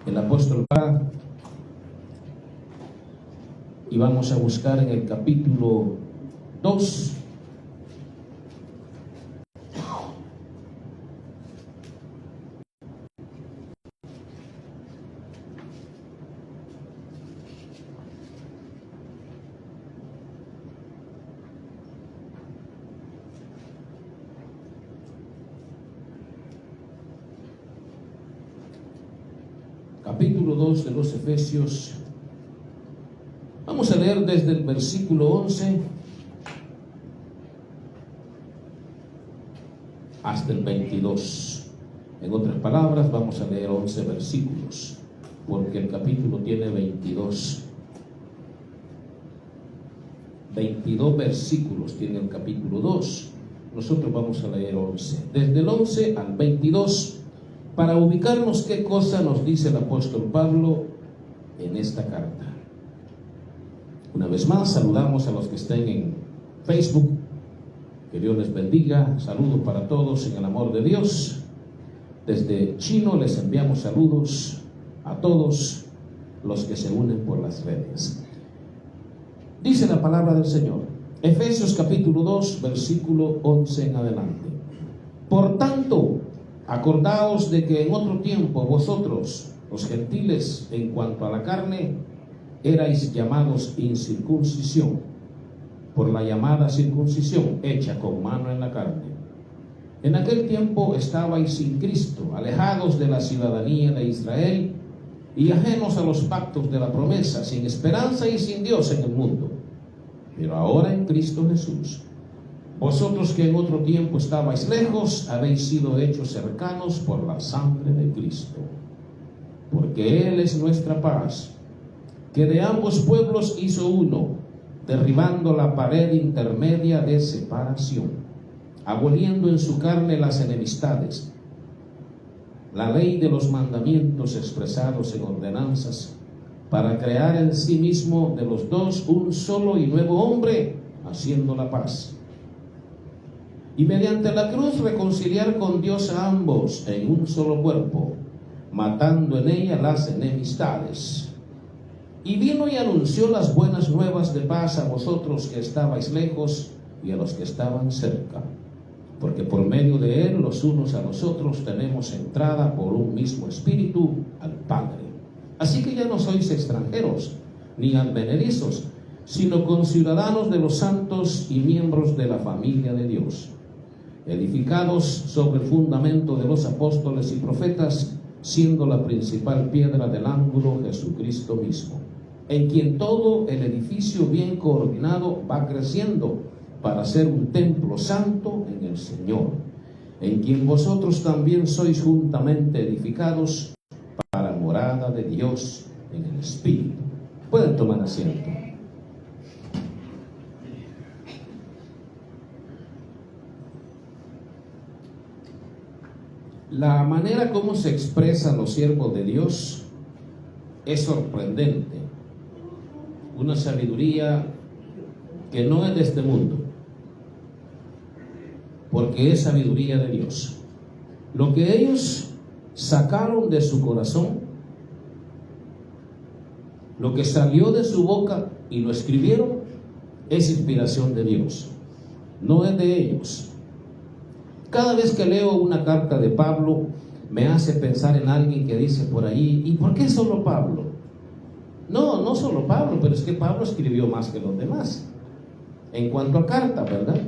el apóstol Pablo, y vamos a buscar en el capítulo 2. Capítulo 2 de los Efesios. Vamos a leer desde el versículo 11 hasta el 22. En otras palabras, vamos a leer 11 versículos, porque el capítulo tiene 22 versículos, tiene el capítulo 2. Nosotros vamos a leer 11, desde el 11 al 22, para ubicarnos qué cosa nos dice el apóstol Pablo en esta carta. Una vez más, saludamos a los que estén en Facebook. Que Dios les bendiga. Saludos para todos en el amor de Dios. Desde Chino les enviamos saludos a todos los que se unen por las redes. Dice la palabra del Señor, Efesios capítulo 2, versículo 11 en adelante. Por tanto, acordaos de que en otro tiempo vosotros, los gentiles, en cuanto a la carne, erais llamados incircuncisión, por la llamada circuncisión hecha con mano en la carne. En aquel tiempo estabais sin Cristo, alejados de la ciudadanía de Israel y ajenos a los pactos de la promesa, sin esperanza y sin Dios en el mundo. Pero ahora en Cristo Jesús, vosotros que en otro tiempo estabais lejos, habéis sido hechos cercanos por la sangre de Cristo, porque Él es nuestra paz, que de ambos pueblos hizo uno, derribando la pared intermedia de separación, aboliendo en su carne las enemistades, la ley de los mandamientos expresados en ordenanzas, para crear en sí mismo de los dos un solo y nuevo hombre, haciendo la paz. Y mediante la cruz reconciliar con Dios a ambos en un solo cuerpo, matando en ella las enemistades. Y vino y anunció las buenas nuevas de paz a vosotros que estabais lejos y a los que estaban cerca, porque por medio de Él los unos a los otros tenemos entrada por un mismo espíritu al Padre. Así que ya no sois extranjeros ni advenedizos, sino conciudadanos de los santos y miembros de la familia de Dios, edificados sobre el fundamento de los apóstoles y profetas, siendo la principal piedra del ángulo Jesucristo mismo, en quien todo el edificio bien coordinado va creciendo para ser un templo santo en el Señor, en quien vosotros también sois juntamente edificados para morada de Dios en el Espíritu. Pueden tomar asiento. La manera como se expresan los siervos de Dios es sorprendente. Una sabiduría que no es de este mundo, porque es sabiduría de Dios. Lo que ellos sacaron de su corazón, lo que salió de su boca y lo escribieron, es inspiración de Dios, no es de ellos. Cada vez que leo una carta de Pablo, me hace pensar en alguien que dice por ahí, ¿y por qué solo Pablo? No solo Pablo, pero es que Pablo escribió más que los demás. En cuanto a carta, ¿verdad?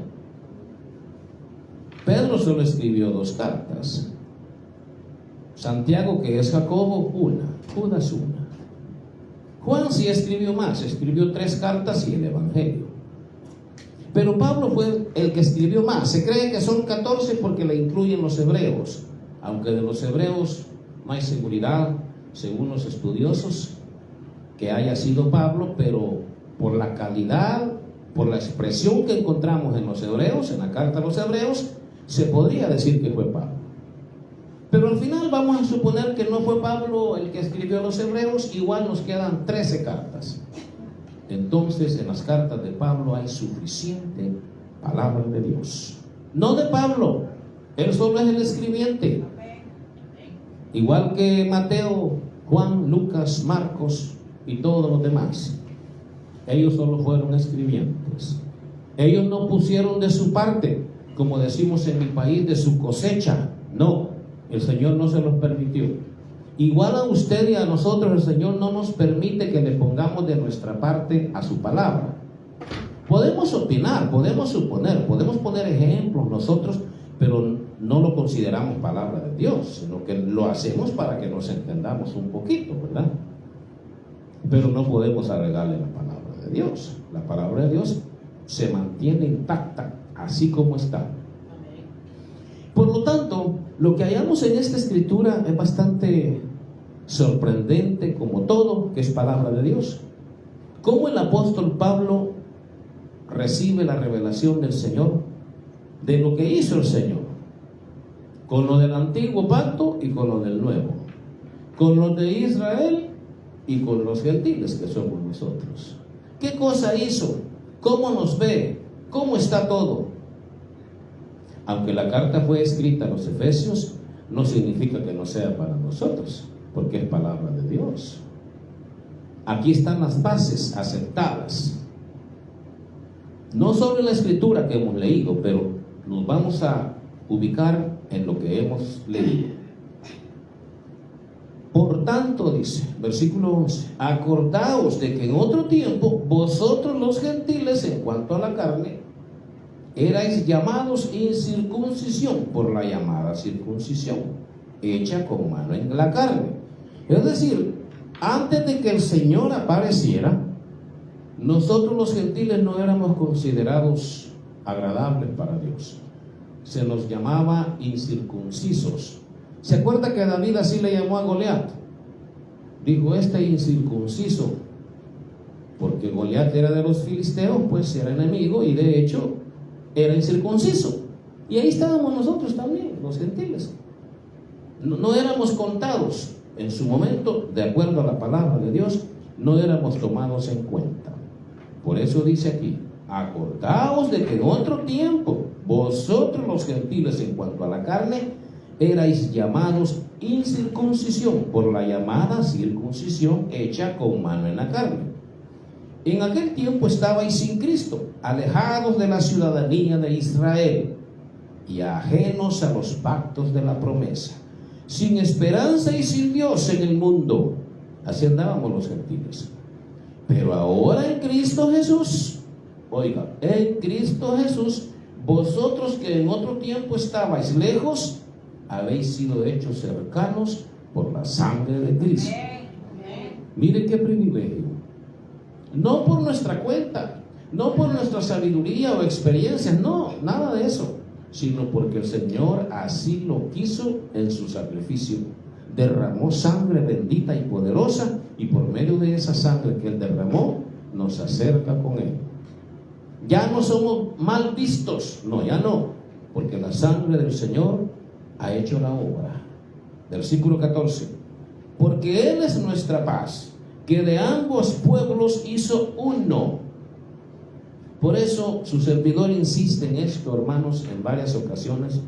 Pedro solo escribió 2 cartas. Santiago, que es Jacobo, 1. Judas, 1. Juan sí escribió más, escribió 3 cartas y el Evangelio. Pero Pablo fue el que escribió más. Se cree que son 14 porque le incluyen los hebreos, aunque de los hebreos no hay seguridad, según los estudiosos, que haya sido Pablo, pero por la calidad, por la expresión que encontramos en los hebreos, en la carta a los hebreos, se podría decir que fue Pablo. Pero al final vamos a suponer que no fue Pablo el que escribió a los hebreos, igual nos quedan 13 cartas. Entonces en las cartas de Pablo hay suficiente palabra de Dios. No de Pablo, él solo es el escribiente. Igual que Mateo Juan, Lucas, Marcos y todos los demás. Ellos solo fueron escribientes. Ellos no pusieron de su parte, como decimos en mi país, de su cosecha. No, el Señor no se los permitió. Igual a usted y a nosotros, el Señor no nos permite que le pongamos de nuestra parte a su palabra. Podemos opinar, podemos suponer, podemos poner ejemplos nosotros, pero no lo consideramos palabra de Dios, sino que lo hacemos para que nos entendamos un poquito, ¿verdad? Pero no podemos agregarle la palabra de Dios. La palabra de Dios se mantiene intacta, así como está. Por lo tanto, lo que hallamos en esta escritura es bastante sorprendente, como todo que es palabra de Dios. Cómo el apóstol Pablo recibe la revelación del Señor, de lo que hizo el Señor, con lo del antiguo pacto y con lo del nuevo, con los de Israel y con los gentiles que somos nosotros. ¿Qué cosa hizo? ¿Cómo nos ve? ¿Cómo está todo? Aunque la carta fue escrita a los Efesios, no significa que no sea para nosotros, porque es palabra de Dios. Aquí están las bases aceptadas, no solo en la escritura que hemos leído, pero nos vamos a ubicar en lo que hemos leído. Por tanto, dice, versículo 11, acordaos de que en otro tiempo vosotros los gentiles, en cuanto a la carne, erais llamados incircuncisión por la llamada circuncisión, hecha con mano en la carne. Es decir, antes de que el Señor apareciera, nosotros los gentiles no éramos considerados agradables para Dios. Se nos llamaba incircuncisos. ¿Se acuerda que David así le llamó a Goliat? Dijo, este incircunciso, porque Goliat era de los filisteos, pues era enemigo y de hecho era incircunciso. Y ahí estábamos nosotros también, los gentiles. No éramos contados en su momento, de acuerdo a la palabra de Dios, no éramos tomados en cuenta. Por eso dice aquí, acordaos de que en otro tiempo vosotros los gentiles, en cuanto a la carne, erais llamados incircuncisión por la llamada circuncisión hecha con mano en la carne. En aquel tiempo estabais sin Cristo, alejados de la ciudadanía de Israel y ajenos a los pactos de la promesa, sin esperanza y sin Dios en el mundo. Así andábamos los gentiles. Pero ahora en Cristo Jesús, oiga, en Cristo Jesús, vosotros que en otro tiempo estabais lejos, habéis sido hechos cercanos por la sangre de Cristo. Mire qué privilegio. No por nuestra cuenta, no por nuestra sabiduría o experiencia, no, nada de eso, sino porque el Señor así lo quiso en su sacrificio. Derramó sangre bendita y poderosa, y por medio de esa sangre que Él derramó, nos acerca con Él. Ya no somos mal vistos, no, ya no, porque la sangre del Señor ha hecho la obra. Versículo 14, porque Él es nuestra paz, que de ambos pueblos hizo uno. Por eso su servidor insiste en esto, hermanos, en varias ocasiones,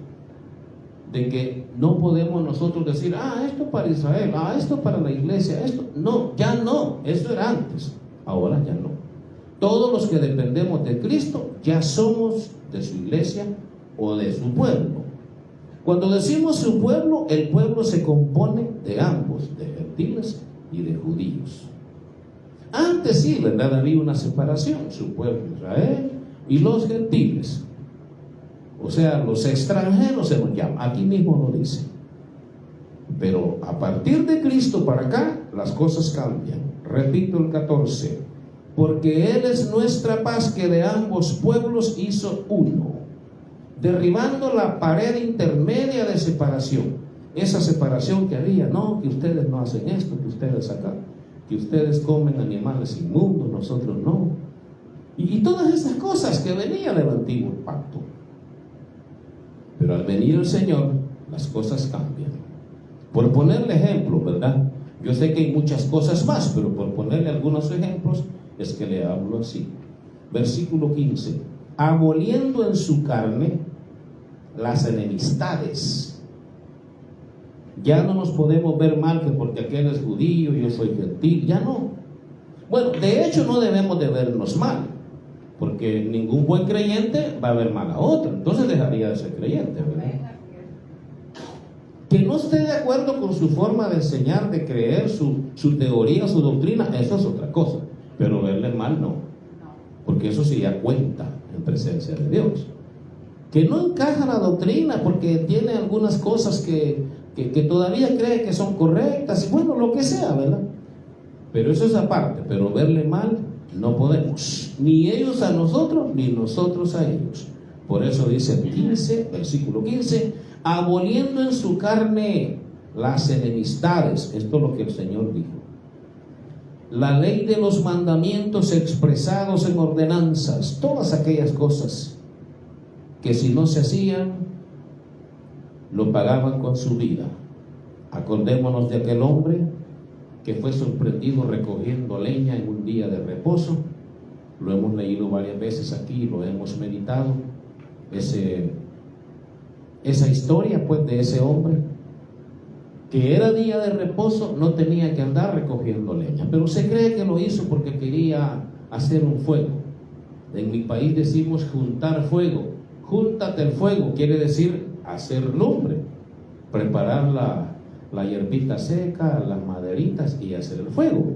de que no podemos nosotros decir, esto para Israel, esto para la iglesia, esto, no, ya no, esto era antes, ahora ya no. Todos los que dependemos de Cristo ya somos de su iglesia o de su pueblo. Cuando decimos su pueblo, el pueblo se compone de ambos, de gentiles y de judíos. Antes sí, ¿verdad? Había una separación, su pueblo Israel y los gentiles. O sea, los extranjeros se nos llama, aquí mismo lo dice. Pero a partir de Cristo para acá, las cosas cambian. Repito el 14, porque Él es nuestra paz, que de ambos pueblos hizo uno, derribando la pared intermedia de separación. Esa separación que había, no, que ustedes no hacen esto, que ustedes acá, que ustedes comen animales inmundos, nosotros no. Y todas esas cosas que venían del antiguo pacto. Pero al venir el Señor, las cosas cambian. Por ponerle ejemplo, ¿verdad? Yo sé que hay muchas cosas más, pero por ponerle algunos ejemplos, es que le hablo así. Versículo 15. Aboliendo en su carne las enemistades. Ya no nos podemos ver mal que porque aquel es judío, yo soy gentil, ya no. Bueno, de hecho no debemos de vernos mal, porque ningún buen creyente va a ver mal a otro, entonces dejaría de ser creyente, ¿verdad? Que no esté de acuerdo con su forma de enseñar, de creer, su teoría, su doctrina, eso es otra cosa, pero verle mal no, porque eso sí ya cuenta en presencia de Dios. Que no encaja la doctrina porque tiene algunas cosas que todavía cree que son correctas, y bueno, lo que sea, ¿verdad? Pero eso es aparte, pero verle mal no podemos, ni ellos a nosotros, ni nosotros a ellos. Por eso dice el 15, versículo 15, aboliendo en su carne las enemistades. Esto es lo que el Señor dijo. La ley de los mandamientos expresados en ordenanzas, todas aquellas cosas que si no se hacían, lo pagaban con su vida. Acordémonos de aquel hombre que fue sorprendido recogiendo leña en un día de reposo. Lo hemos leído varias veces aquí, lo hemos meditado. Esa historia pues de ese hombre que era día de reposo, no tenía que andar recogiendo leña, pero se cree que lo hizo porque quería hacer un fuego. En mi país decimos juntar fuego. Júntate el fuego quiere decir hacer lumbre, preparar la hierbita seca, las maderitas y hacer el fuego.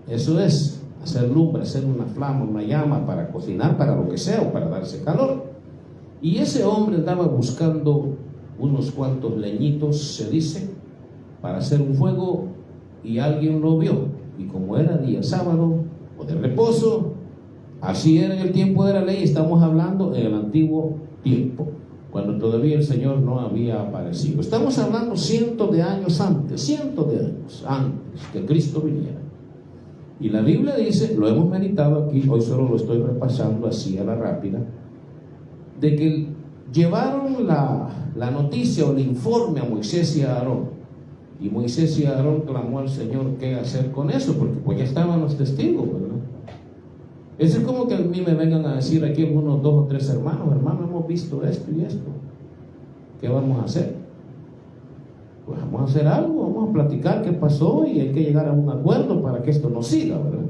Eso es hacer lumbre, hacer una flama, una llama para cocinar, para lo que sea, o para darse calor. Y ese hombre andaba buscando unos cuantos leñitos, se dice, para hacer un fuego, y alguien lo vio. Y como era día sábado o de reposo, así era en el tiempo de la ley. Estamos hablando en el antiguo tiempo, cuando todavía el Señor no había aparecido. Estamos hablando cientos de años antes que Cristo viniera. Y la Biblia dice, lo hemos meditado aquí, hoy solo lo estoy repasando así a la rápida, de que llevaron la noticia o el informe a Moisés y a Aarón. Y Moisés y Aarón clamó al Señor qué hacer con eso, porque pues ya estaban los testigos, ¿verdad? Eso es como que a mí me vengan a decir aquí algunos 2 o 3 hermanos, hemos visto esto y esto. ¿Qué vamos a hacer? Pues vamos a hacer algo, vamos a platicar qué pasó y hay que llegar a un acuerdo para que esto no siga, ¿verdad?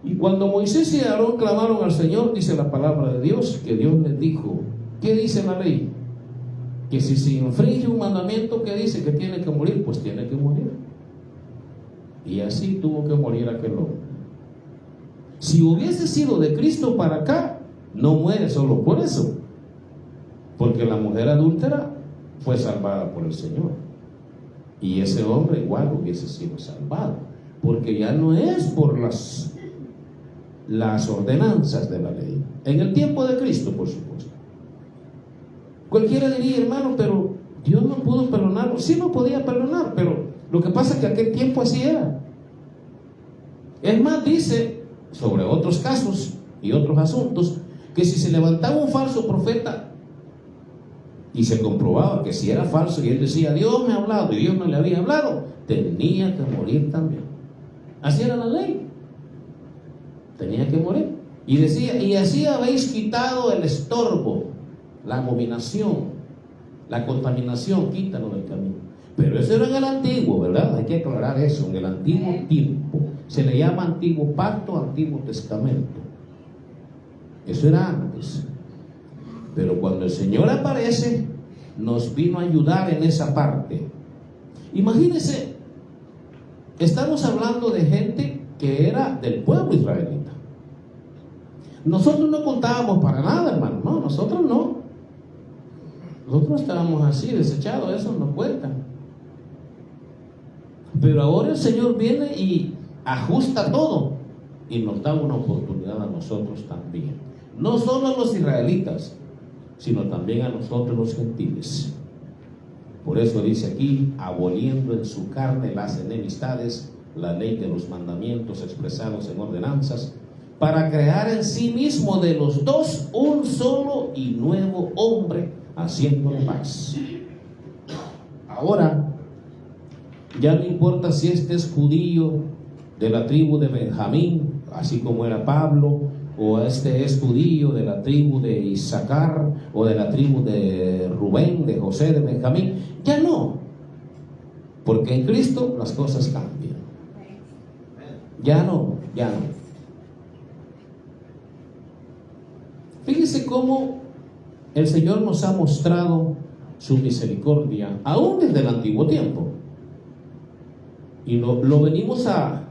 Y cuando Moisés y Aarón clamaron al Señor, dice la palabra de Dios, que Dios les dijo, ¿qué dice la ley? Que si se infringe un mandamiento que dice que tiene que morir, pues tiene que morir. Y así tuvo que morir aquel hombre. Si hubiese sido de Cristo para acá, no muere solo por eso, porque la mujer adúltera fue salvada por el Señor, y ese hombre igual hubiese sido salvado, porque ya no es por las ordenanzas de la ley. En el tiempo de Cristo, por supuesto. Cualquiera diría, hermano, pero Dios no pudo perdonarlo. Sí lo podía perdonar, pero lo que pasa es que aquel tiempo así era. Es más, dice sobre otros casos y otros asuntos, que si se levantaba un falso profeta y se comprobaba que si era falso y él decía, Dios me ha hablado, y Dios no le había hablado, tenía que morir también. Así era la ley. Tenía que morir. Y decía, y así habéis quitado el estorbo, la abominación, la contaminación, quítalo del camino. Pero eso era en el antiguo, ¿verdad? Hay que aclarar eso, en el antiguo tiempo. Se le llama antiguo pacto, antiguo testamento. Eso era antes. Pero cuando el Señor aparece, nos vino a ayudar en esa parte. Imagínense, estamos hablando de gente que era del pueblo israelita. Nosotros no contábamos para nada, hermano. No, nosotros no. Nosotros estábamos así, desechados, eso no cuenta. Pero ahora el Señor viene y ajusta todo y nos da una oportunidad a nosotros también. No solo a los israelitas, sino también a nosotros los gentiles. Por eso dice aquí, aboliendo en su carne las enemistades, la ley de los mandamientos expresados en ordenanzas, para crear en sí mismo de los dos un solo y nuevo hombre, haciendo paz. Ahora, ya no importa si este es judío de la tribu de Benjamín, así como era Pablo, o este es judío de la tribu de Isaacar, o de la tribu de Rubén, de José, de Benjamín. Ya no, porque en Cristo las cosas cambian. Ya no. Fíjese cómo el Señor nos ha mostrado su misericordia, aún desde el antiguo tiempo. Y lo venimos a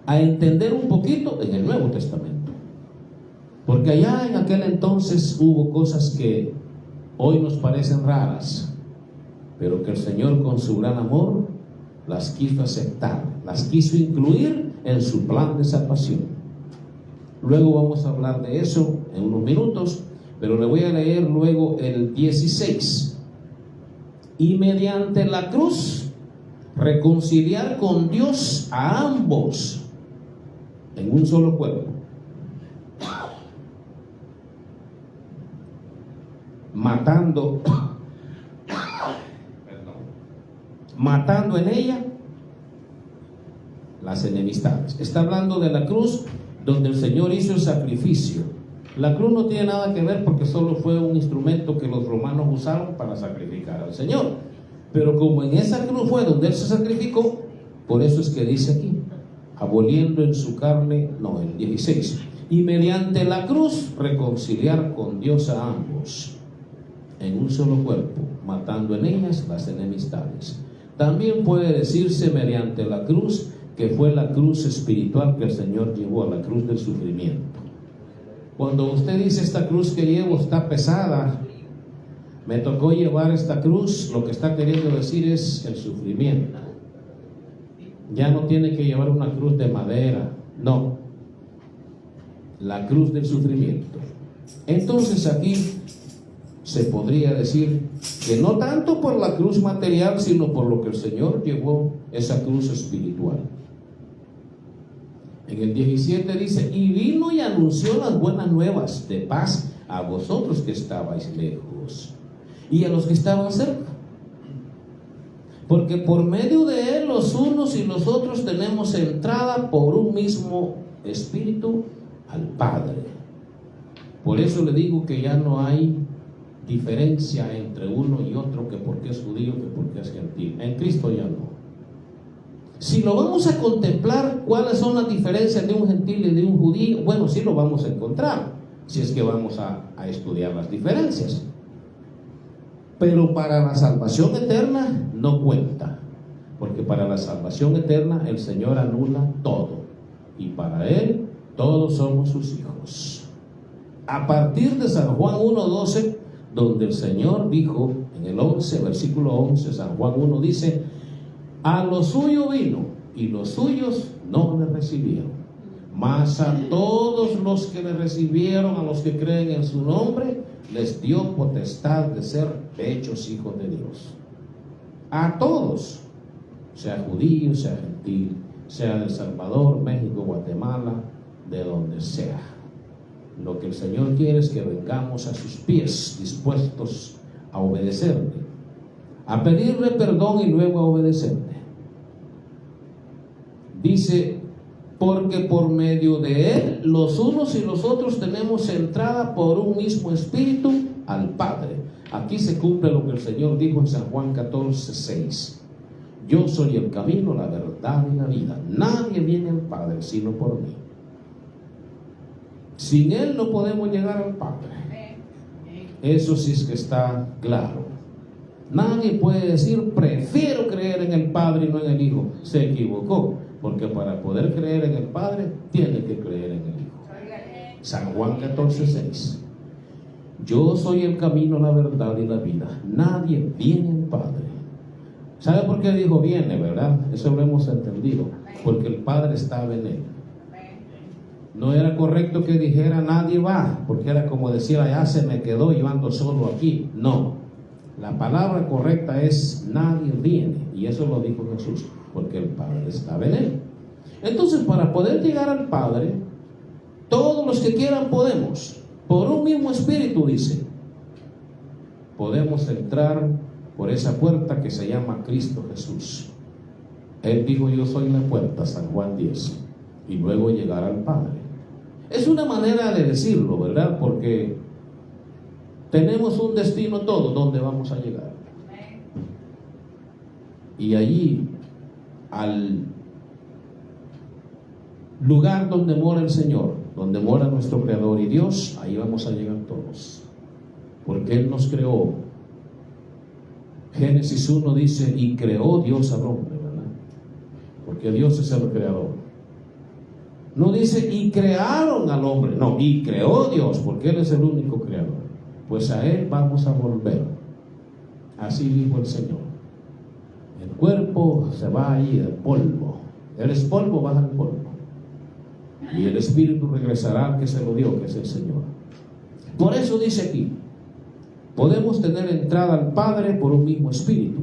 entender un poquito en el Nuevo Testamento. Porque allá en aquel entonces hubo cosas que hoy nos parecen raras, pero que el Señor con su gran amor las quiso aceptar, las quiso incluir en su plan de salvación. Luego vamos a hablar de eso en unos minutos, pero le voy a leer luego el 16. Y mediante la cruz reconciliar con Dios a ambos en un solo cuerpo, matando en ella las enemistades. Está hablando de la cruz, donde el Señor hizo el sacrificio. La cruz no tiene nada que ver, porque solo fue un instrumento que los romanos usaron para sacrificar al Señor. Pero como en esa cruz fue donde Él se sacrificó, por eso es que dice aquí, aboliendo en su carne, no, el 16, y mediante la cruz reconciliar con Dios a ambos en un solo cuerpo, matando en ellas las enemistades. También puede decirse mediante la cruz, que fue la cruz espiritual que el Señor llevó, a la cruz del sufrimiento. Cuando usted dice esta cruz que llevo está pesada, me tocó llevar esta cruz, lo que está queriendo decir es el sufrimiento. Ya no tiene que llevar una cruz de madera, no, la cruz del sufrimiento. Entonces aquí se podría decir que no tanto por la cruz material, sino por lo que el Señor llevó, esa cruz espiritual. En el 17 dice, y vino y anunció las buenas nuevas de paz a vosotros que estabais lejos y a los que estaban cerca, porque por medio de Él los unos y los otros tenemos entrada por un mismo Espíritu al Padre. Por eso le digo que ya no hay diferencia entre uno y otro, que porque es judío, que porque es gentil. En Cristo ya no. Si lo vamos a contemplar, cuáles son las diferencias de un gentil y de un judío, bueno, sí lo vamos a encontrar, si es que vamos a estudiar las diferencias. Pero para la salvación eterna no cuenta, porque para la salvación eterna el Señor anula todo, y para Él todos somos sus hijos. A partir de San Juan 1:12, donde el Señor dijo en el 11, versículo 11, San Juan 1 dice, a lo suyo vino y los suyos no le recibieron, mas a todos los que le recibieron, a los que creen en su nombre, les dio potestad de ser hechos hijos de Dios. A todos, sea judío, sea gentil, sea de El Salvador, México, Guatemala, de donde sea. Lo que el Señor quiere es que vengamos a sus pies, dispuestos a obedecerle, a pedirle perdón y luego a obedecerle. Dice, porque por medio de Él los unos y los otros tenemos entrada por un mismo Espíritu al Padre. Aquí se cumple lo que el Señor dijo en San Juan 14:6. Yo soy el camino, la verdad y la vida. Nadie viene al Padre sino por mí. Sin Él no podemos llegar al Padre. Eso sí es que está claro. Nadie puede decir, prefiero creer en el Padre y no en el Hijo. Se equivocó, porque para poder creer en el Padre, tiene que creer en el Hijo. San Juan 14:6. Yo soy el camino, la verdad y la vida. Nadie viene al Padre. ¿Sabe por qué dijo viene, verdad? Eso lo hemos entendido. Porque el Padre estaba en Él. No era correcto que dijera nadie va, porque era como decir, allá se me quedó, yo ando solo aquí. No, la palabra correcta es nadie viene, y eso lo dijo Jesús, porque el Padre estaba en Él. Entonces, para poder llegar al Padre, todos los que quieran podemos, por un mismo Espíritu, dice, podemos entrar por esa puerta que se llama Cristo Jesús. Él dijo, yo soy la puerta, San Juan 10, y luego llegar al Padre. Es una manera de decirlo, ¿verdad? Porque tenemos un destino todo donde vamos a llegar. Y allí, al lugar donde mora el Señor, donde mora nuestro Creador y Dios, ahí vamos a llegar todos. Porque Él nos creó. Génesis 1 dice, y creó Dios al hombre, ¿verdad? Porque Dios es el creador. No dice, y crearon al hombre. No, y creó Dios, porque Él es el único creador. Pues a Él vamos a volver. Así dijo el Señor. El cuerpo se va ahí del polvo. Él es polvo, baja al polvo. Y el espíritu regresará al que se lo dio, que es el Señor. Por eso dice aquí, podemos tener entrada al Padre por un mismo espíritu,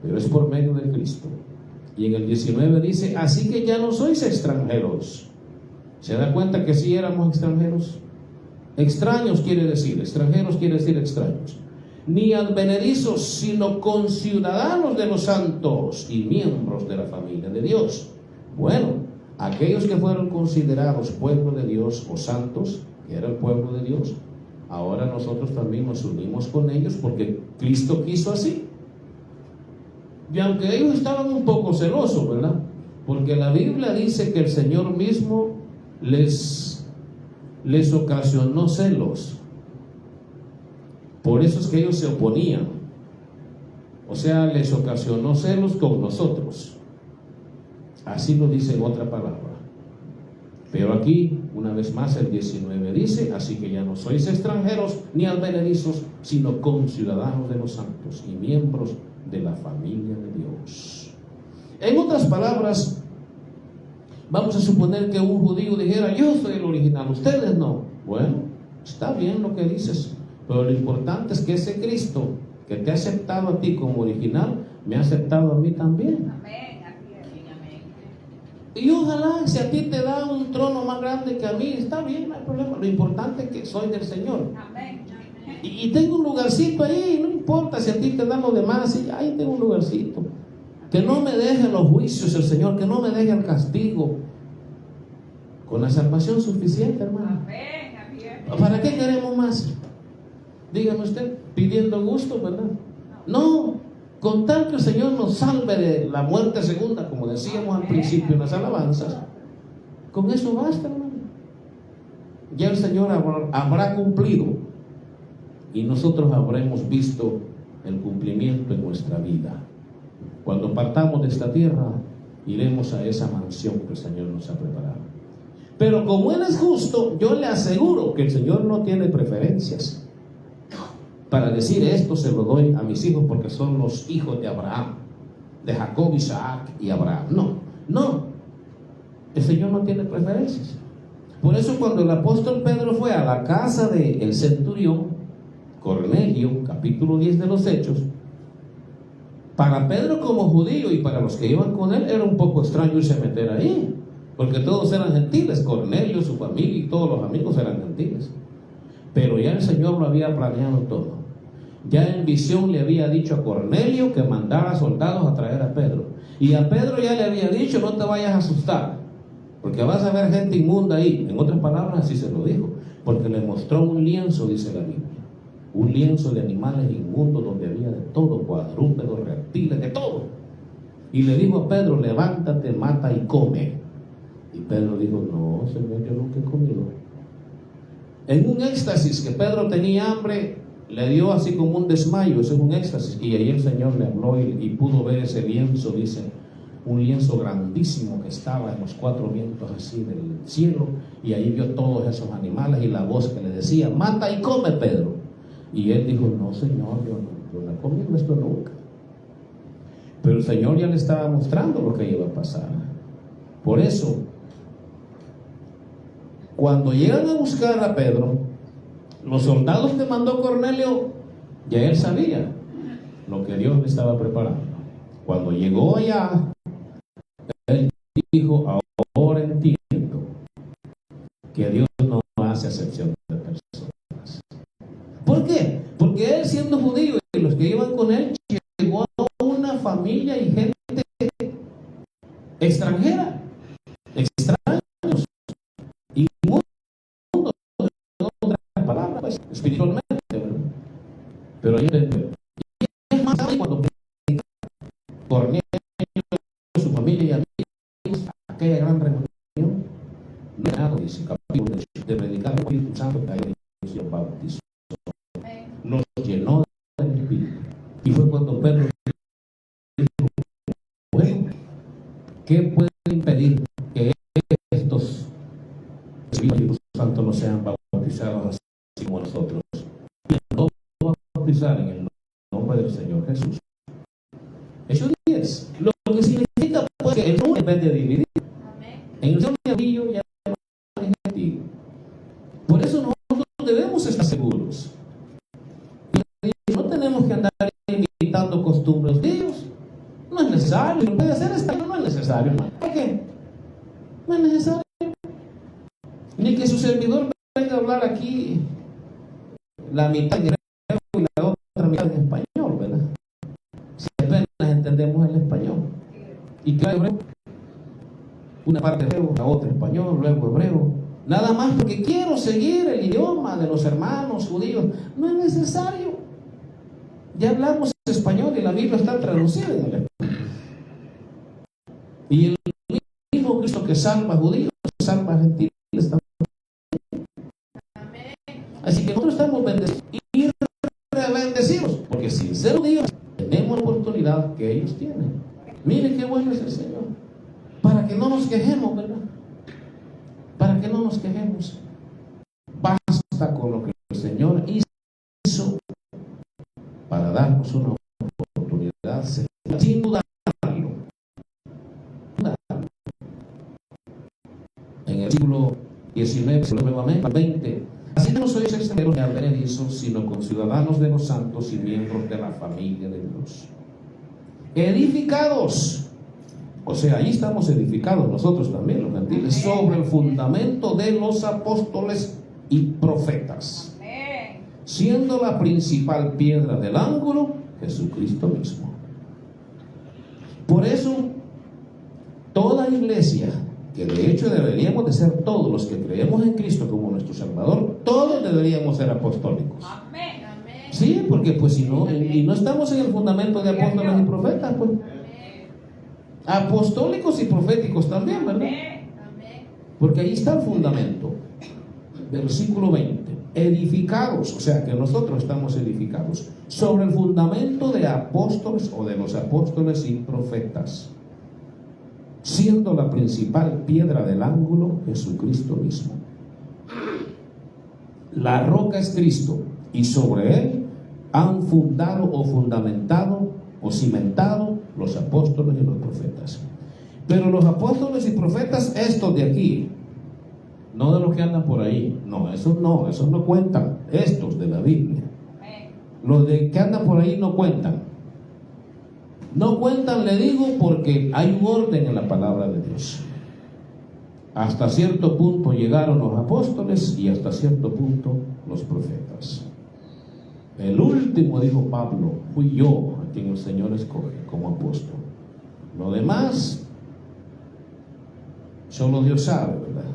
pero es por medio de Cristo. Y en el 19 dice, así que ya no sois extranjeros. ¿Se da cuenta que sí éramos extranjeros? Extraños quiere decir, extranjeros quiere decir extraños. Ni advenedizos, sino conciudadanos de los santos y miembros de la familia de Dios. Bueno, aquellos que fueron considerados pueblo de Dios o santos, que era el pueblo de Dios, ahora nosotros también nos unimos con ellos porque Cristo quiso así. Y aunque ellos estaban un poco celosos, ¿verdad? Porque la Biblia dice que el Señor mismo les ocasionó celos. Por eso es que ellos se oponían. O sea, les ocasionó celos con nosotros. Así lo dice en otra palabra. Pero aquí, una vez más, el 19 dice, así que ya no sois extranjeros ni advenedizos, sino conciudadanos de los santos y miembros de la familia de Dios. En otras palabras, vamos a suponer que un judío dijera, yo soy el original, ustedes no. Bueno, está bien lo que dices, pero lo importante es que ese Cristo que te ha aceptado a ti como original, me ha aceptado a mí también. Amén. Y ojalá, si a ti te da un trono más grande que a mí, está bien, no hay problema. Lo importante es que soy del Señor. Amén. Y tengo un lugarcito ahí, no importa si a ti te dan lo demás, y ahí tengo un lugarcito. Que no me deje los juicios el Señor, que no me deje el castigo. Con la salvación suficiente, hermano. ¿Para qué queremos más? Dígame usted, pidiendo gusto, ¿verdad? No. Con tal que el Señor nos salve de la muerte segunda, como decíamos al principio en las alabanzas, con eso basta, hermano. Ya el Señor habrá cumplido y nosotros habremos visto el cumplimiento en nuestra vida. Cuando partamos de esta tierra, iremos a esa mansión que el Señor nos ha preparado. Pero como Él es justo, yo le aseguro que el Señor no tiene preferencias para decir esto se lo doy a mis hijos porque son los hijos de Abraham, de Jacob, Isaac y Abraham. No, el Señor no tiene preferencias. Por eso cuando el apóstol Pedro fue a la casa del centurión Cornelio, capítulo 10 de los Hechos, para Pedro como judío y para los que iban con él era un poco extraño irse a meter ahí, porque todos eran gentiles. Cornelio, su familia y todos los amigos eran gentiles. Pero ya el Señor lo había planeado todo. Ya en visión le había dicho a Cornelio que mandara soldados a traer a Pedro. Y a Pedro ya le había dicho, no te vayas a asustar, porque vas a ver gente inmunda ahí. En otras palabras, así se lo dijo, porque le mostró un lienzo, dice la Biblia. Un lienzo de animales inmundos donde había de todo, cuadrúpedos, reptiles, de todo. Y le dijo a Pedro, levántate, mata y come. Y Pedro dijo, no, Señor, yo nunca he comido. En un éxtasis que Pedro tenía hambre, le dio así como un desmayo, eso es un éxtasis. Y ahí el Señor le habló y pudo ver ese lienzo, dice, un lienzo grandísimo que estaba en los cuatro vientos así del cielo. Y ahí vio todos esos animales y la voz que le decía, mata y come, Pedro. Y él dijo, no, Señor, yo no he comido esto nunca. Pero el Señor ya le estaba mostrando lo que iba a pasar. Por eso, cuando llegan a buscar a Pedro, los soldados que mandó Cornelio, ya él sabía lo que Dios le estaba preparando. Cuando llegó allá, él dijo, ahora entiendo que Dios no hace acepción de personas. ¿Por qué? Porque él, siendo judío, y los que iban con él, llegó a una familia y gente extranjera, extraños, inmundos, aquella gran reunión, dice capítulo de predicar el Espíritu Santo que hay en el bautismo. Nos llenó del Espíritu. Y fue cuando Pedro dijo, bueno, ¿qué puede impedir que estos Espíritus Santos no sean bautizados así como nosotros? Y no bautizar en el nombre del Señor Jesús. Hechos 10, lo que significa pues, que el mundo en vez de dividir, en el Señor ya es gentil. Por eso nosotros debemos estar seguros. No tenemos que andar imitando costumbres de Dios. No es necesario. Lo puede hacer esta, no es necesario. ¿Por qué? No es necesario. Ni que su servidor venga a hablar aquí la mitad en hebreo y la otra mitad en español, ¿verdad? Si apenas entendemos el español. ¿Y qué hebreo? Una parte hebreo, la otra español, luego hebreo. Nada más porque quiero seguir el idioma de los hermanos judíos. No es necesario. Ya hablamos español y la Biblia está traducida en el español. Y el mismo Cristo que salva a judíos, salva a gentiles también. Así que nosotros estamos bendecidos y bendecidos, porque sin ser judíos tenemos la oportunidad que ellos tienen. Mire qué bueno es el Señor. Para que no nos quejemos, ¿verdad? Para que no nos quejemos. Basta con lo que el Señor hizo para darnos una oportunidad sin dudarlo. En el siglo 19, nuevamente, 20. Así no sois extranjeros ni advenedizos, sino conciudadanos de los santos y miembros de la familia de Dios. Edificados, o sea, ahí estamos edificados nosotros también, los gentiles, sobre el fundamento de los apóstoles y profetas, siendo la principal piedra del ángulo Jesucristo mismo. Por eso, toda iglesia, que de hecho deberíamos de ser todos los que creemos en Cristo como nuestro Salvador, todos deberíamos ser apostólicos. Amén. Sí, porque pues si no, y no estamos en el fundamento de apóstoles y profetas, pues. Apostólicos y proféticos también, ¿verdad? Porque ahí está el fundamento. Versículo 20. Edificados, o sea que nosotros estamos edificados sobre el fundamento de apóstoles o de los apóstoles y profetas, siendo la principal piedra del ángulo Jesucristo mismo. La roca es Cristo, y sobre él han fundado o fundamentado o cimentado los apóstoles y los profetas. Pero los apóstoles y profetas, estos de aquí, no de los que andan por ahí, esos no cuentan, estos de la Biblia. Los de que andan por ahí no cuentan. No cuentan, le digo, porque hay un orden en la palabra de Dios. Hasta cierto punto llegaron los apóstoles y hasta cierto punto los profetas. El último, dijo Pablo, fui yo a quien el Señor escoge como apóstol. Lo demás, solo Dios sabe, ¿verdad?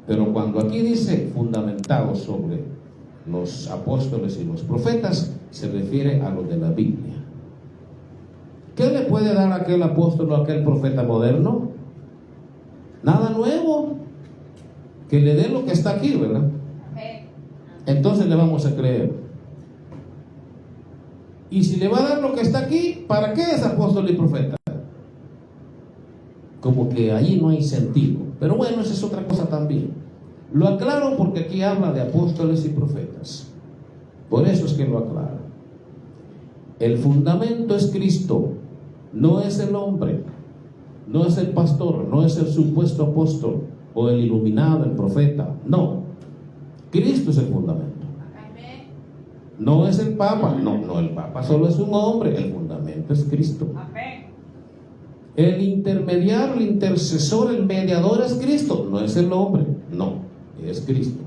Pero cuando aquí dice fundamentado sobre los apóstoles y los profetas, se refiere a los de la Biblia. ¿Qué le puede dar aquel apóstol o aquel profeta moderno? Nada nuevo. Que le dé lo que está aquí, ¿verdad? Entonces le vamos a creer. Y si le va a dar lo que está aquí, ¿para qué es apóstol y profeta? Como que allí no hay sentido. Pero bueno, esa es otra cosa también. Lo aclaro porque aquí habla de apóstoles y profetas. Por eso es que lo aclaro. El fundamento es Cristo. No es el hombre, no es el pastor, no es el supuesto apóstol o el iluminado, el profeta. No, Cristo es el fundamento. No es el Papa, no, el Papa solo es un hombre, el fundamento es Cristo. El intermediario, el intercesor, el mediador es Cristo, no es el hombre, no, es Cristo.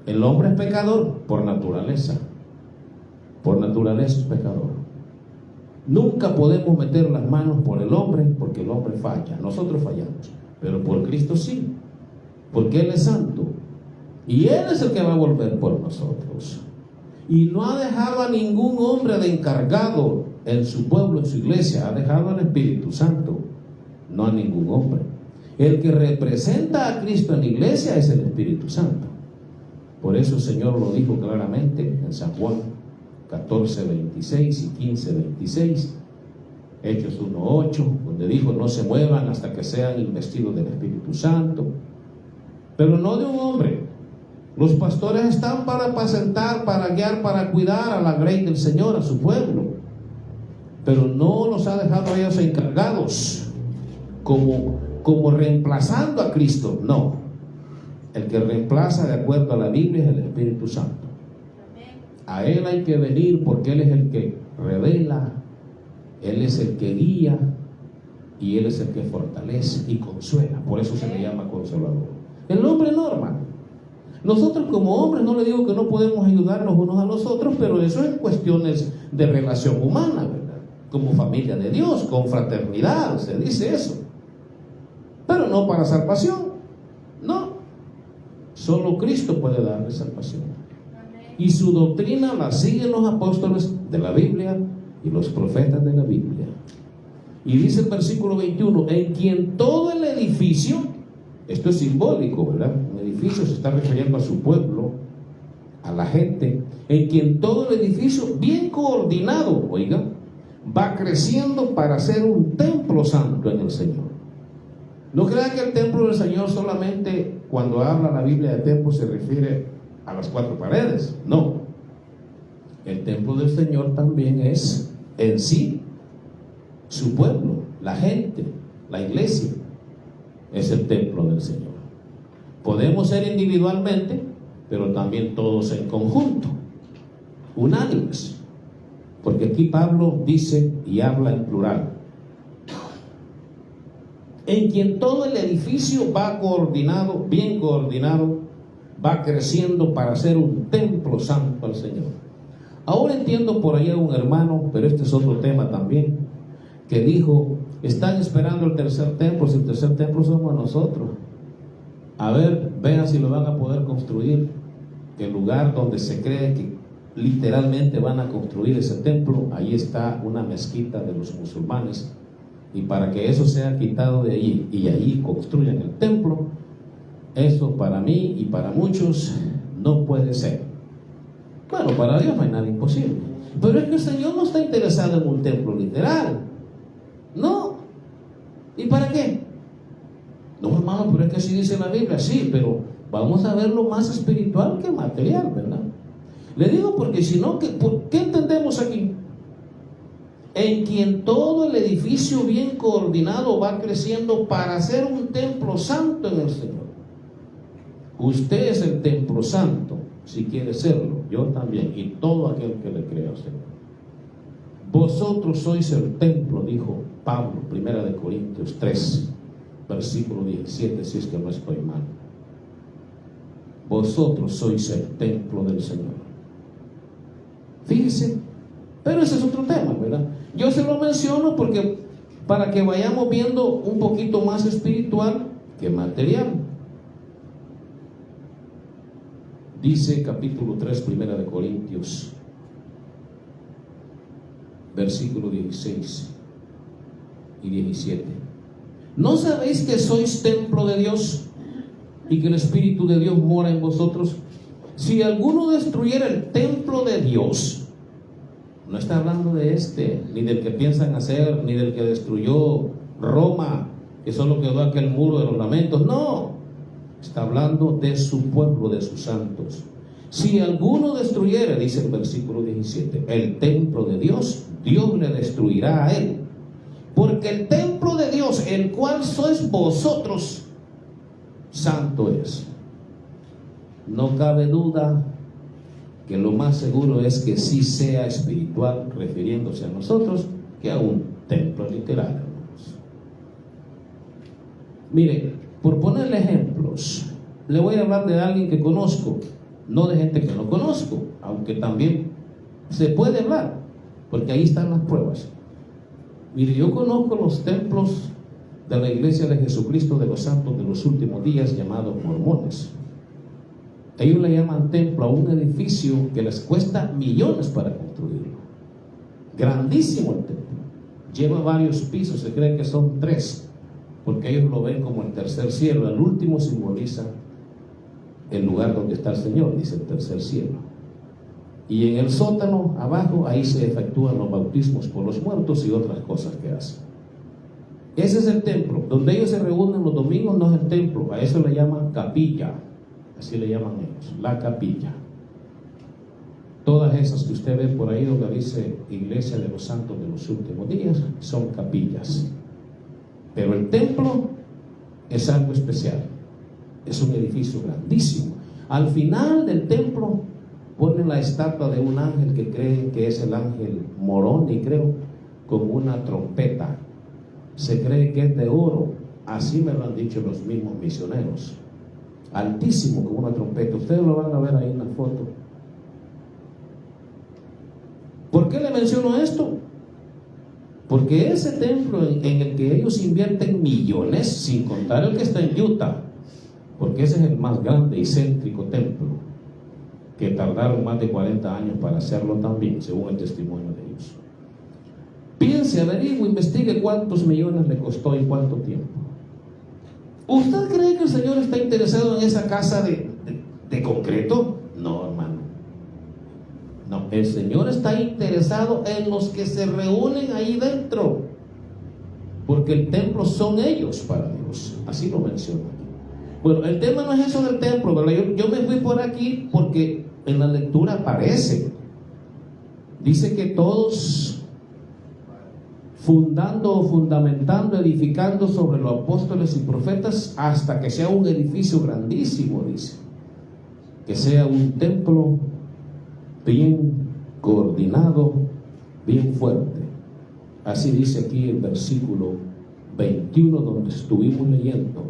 El hombre es pecador por naturaleza es pecador. Nunca podemos meter las manos por el hombre porque el hombre falla, nosotros fallamos, pero por Cristo sí, porque Él es santo y Él es el que va a volver por nosotros. Y no ha dejado a ningún hombre de encargado en su pueblo, en su iglesia, ha dejado al Espíritu Santo. no a ningún hombre. El que representa a Cristo en la iglesia es el Espíritu Santo. Por eso el Señor lo dijo claramente en San Juan 14:26 y 15:26, Hechos 1:8, donde dijo: no se muevan hasta que sean investidos del Espíritu Santo, pero no de un hombre. Los pastores están para apacentar, para guiar, para cuidar a la grey del Señor, a su pueblo, pero no los ha dejado a ellos encargados como reemplazando a Cristo. No, el que reemplaza de acuerdo a la Biblia es el Espíritu Santo. A Él hay que venir porque Él es el que revela, Él es el que guía y Él es el que fortalece y consuela. Por eso se le llama consolador. El hombre normal. Nosotros como hombres, no le digo que no podemos ayudarnos unos a los otros, pero eso es cuestiones de relación humana, ¿verdad? Como familia de Dios, con fraternidad, se dice eso. Pero no para salvación, no. Solo Cristo puede darle salvación. Y su doctrina la siguen los apóstoles de la Biblia y los profetas de la Biblia. Y dice el versículo 21, en quien todo el edificio, esto es simbólico, ¿verdad? Un edificio se está refiriendo a su pueblo, a la gente, en quien todo el edificio, bien coordinado, oiga, va creciendo para ser un templo santo en el Señor. No crea que el templo del Señor solamente, cuando habla la Biblia de templo, se refiere a las cuatro paredes. No, el templo del Señor también es en sí su pueblo, la gente, la iglesia es el templo del Señor. Podemos ser individualmente, pero también todos en conjunto, unánimes, porque aquí Pablo dice y habla en plural, en quien todo el edificio va coordinado, bien coordinado, va creciendo para ser un templo santo al Señor. Ahora entiendo por allá un hermano, pero este es otro tema también, que dijo: están esperando el tercer templo, si el tercer templo somos nosotros. A ver, vean si lo van a poder construir. El lugar donde se cree que literalmente van a construir ese templo, ahí está una mezquita de los musulmanes, y para que eso sea quitado de allí y allí construyan el templo, eso para mí y para muchos no puede ser. Bueno, para Dios no hay nada imposible, pero es que el Señor no está interesado en un templo literal. No. ¿Y para qué? No, hermano, pero es que así dice la Biblia. Sí, pero vamos a verlo más espiritual que material, ¿verdad? Le digo porque si no, ¿qué entendemos aquí? En quien todo el edificio bien coordinado va creciendo para ser un templo santo en el Señor. Usted es el templo santo, si quiere serlo, yo también, y todo aquel que le crea al Señor. Vosotros sois el templo, dijo Pablo, 1 Corintios 3, versículo 17, si es que no estoy mal. Vosotros sois el templo del Señor. Fíjense, pero ese es otro tema, ¿verdad? Yo se lo menciono porque para que vayamos viendo un poquito más espiritual que material. Dice capítulo 3, 1 Corintios, versículo 16 y 17. ¿No sabéis que sois templo de Dios y que el Espíritu de Dios mora en vosotros? Si alguno destruyera el templo de Dios, no está hablando de ni del que piensan hacer, ni del que destruyó Roma, que solo quedó aquel muro de los lamentos. No, está hablando de su pueblo, de sus santos. Si alguno destruyera, dice el versículo 17, el templo de Dios, Dios le destruirá a él. Porque el templo de Dios, el cual sois vosotros, santo es. No cabe duda que lo más seguro es que sí sea espiritual, refiriéndose a nosotros, que a un templo literal, hermanos. Mire, por ponerle ejemplos, le voy a hablar de alguien que conozco, no de gente que no conozco, aunque también se puede hablar, porque ahí están las pruebas. Mire, yo conozco los templos de la Iglesia de Jesucristo de los Santos de los Últimos Días, llamados mormones. Ellos le llaman templo a un edificio que les cuesta millones para construirlo. Grandísimo el templo. Lleva varios pisos, se cree que son 3. porque ellos lo ven como el tercer cielo. El último simboliza el lugar donde está el Señor, dice el tercer cielo. Y en el sótano, abajo, ahí se efectúan los bautismos por los muertos y otras cosas que hacen. Ese es el templo. Donde ellos se reúnen los domingos no es el templo, a eso le llaman capilla. Así le llaman ellos, la capilla. Todas esas que usted ve por ahí donde dice Iglesia de los Santos de los Últimos Días son capillas. Pero el templo es algo especial. Es un edificio grandísimo. Al final del templo ponen la estatua de un ángel que creen que es el ángel Moroni, creo, con una trompeta. Se cree que es de oro. Así me lo han dicho los mismos misioneros. Altísimo, con una trompeta. Ustedes lo van a ver ahí en la foto. ¿Por qué le menciono esto? Porque ese templo en el que ellos invierten millones, sin contar el que está en Utah, porque ese es el más grande y céntrico templo, que tardaron más de 40 años para hacerlo también, según el testimonio de ellos. Piense, averigüe, investigue cuántos millones le costó y cuánto tiempo. ¿Usted cree que el Señor está interesado en esa casa de concreto? No, hermano. No, el Señor está interesado en los que se reúnen ahí dentro, porque el templo son ellos para Dios. Así lo menciona. Bueno, el tema no es eso del templo, ¿verdad? Yo me fui por aquí porque en la lectura aparece. Dice que todos fundando, fundamentando, edificando sobre los apóstoles y profetas hasta que sea un edificio grandísimo, dice. Que sea un templo bien coordinado, bien fuerte. Así dice aquí el versículo 21 donde estuvimos leyendo,